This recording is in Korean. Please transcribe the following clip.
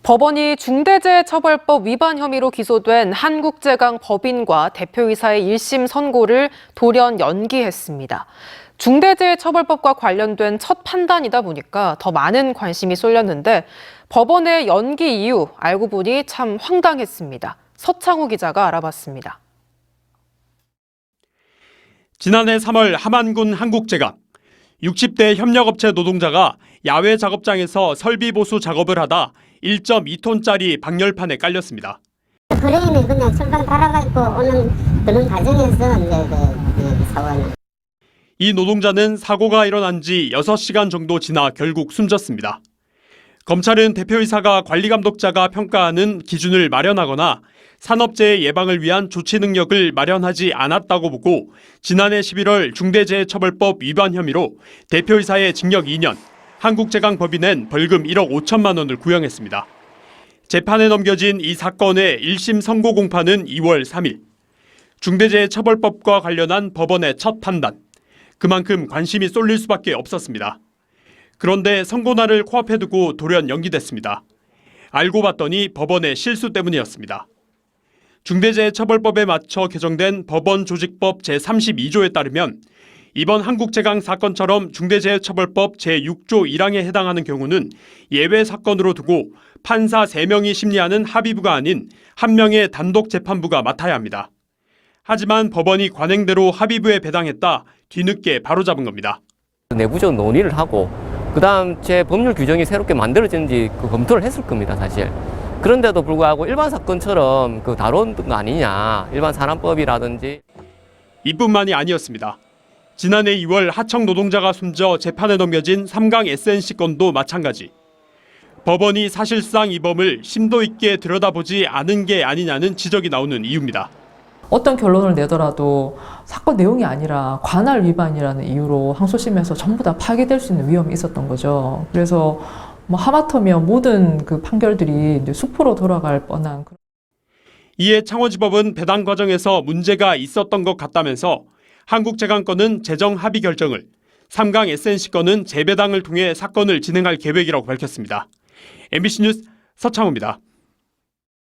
법원이 중대재해처벌법 위반 혐의로 기소된 한국제강 법인과 대표이사의 1심 선고를 돌연 연기했습니다. 중대재해처벌법과 관련된 첫 판단이다 보니까 더 많은 관심이 쏠렸는데 법원의 연기 이유 알고 보니 참 황당했습니다. 서창우 기자가 알아봤습니다. 지난해 3월 함안군 한국제강 60대 협력업체 노동자가 야외 작업장에서 설비 보수 작업을 하다 1.2톤짜리 방열판에 깔렸습니다. 크레인이 그냥 철판 달아가지고 드는 과정에서 이제 사고는. 이 노동자는 사고가 일어난 지 6시간 정도 지나 결국 숨졌습니다. 검찰은 대표이사가 관리감독자가 평가하는 기준을 마련하거나 산업재해 예방을 위한 조치 능력을 마련하지 않았다고 보고 지난해 11월 중대재해처벌법 위반 혐의로 대표이사의 징역 2년, 한국제강 법인은 벌금 1억 5천만 원을 구형했습니다. 재판에 넘겨진 이 사건의 1심 선고 공판은 2월 3일. 중대재해처벌법과 관련한 법원의 첫 판단. 그만큼 관심이 쏠릴 수밖에 없었습니다. 그런데 선고날을 코앞에 두고 돌연 연기됐습니다. 알고 봤더니 법원의 실수 때문이었습니다. 중대재해처벌법에 맞춰 개정된 법원조직법 제32조에 따르면 이번 한국제강 사건처럼 중대재해처벌법 제6조 1항에 해당하는 경우는 예외 사건으로 두고 판사 3명이 심리하는 합의부가 아닌 1명의 단독 재판부가 맡아야 합니다. 하지만 법원이 관행대로 합의부에 배당했다 뒤늦게 바로잡은 겁니다. 내부적 논의를 하고 그다음 제 법률 규정이 새롭게 만들어진지 검토를 했을 겁니다, 사실. 그런데도 불구하고 일반 사건처럼 다룬 거 아니냐, 일반 산안법이라든지. 이뿐만이 아니었습니다. 지난해 2월 하청 노동자가 숨져 재판에 넘겨진 삼강 SNC 건도 마찬가지. 법원이 사실상 이 범을 심도 있게 들여다보지 않은 게 아니냐는 지적이 나오는 이유입니다. 어떤 결론을 내더라도 사건 내용이 아니라 관할 위반이라는 이유로 항소심에서 전부 다 파기될 수 있는 위험이 있었던 거죠. 그래서 하마터면 모든 판결들이 이제 수포로 돌아갈 뻔한. 이에 창원지법은 배당 과정에서 문제가 있었던 것 같다면서 한국제강 건은 재정 합의 결정을, 삼강 SNC 건은 재배당을 통해 사건을 진행할 계획이라고 밝혔습니다. MBC 뉴스 서창우입니다.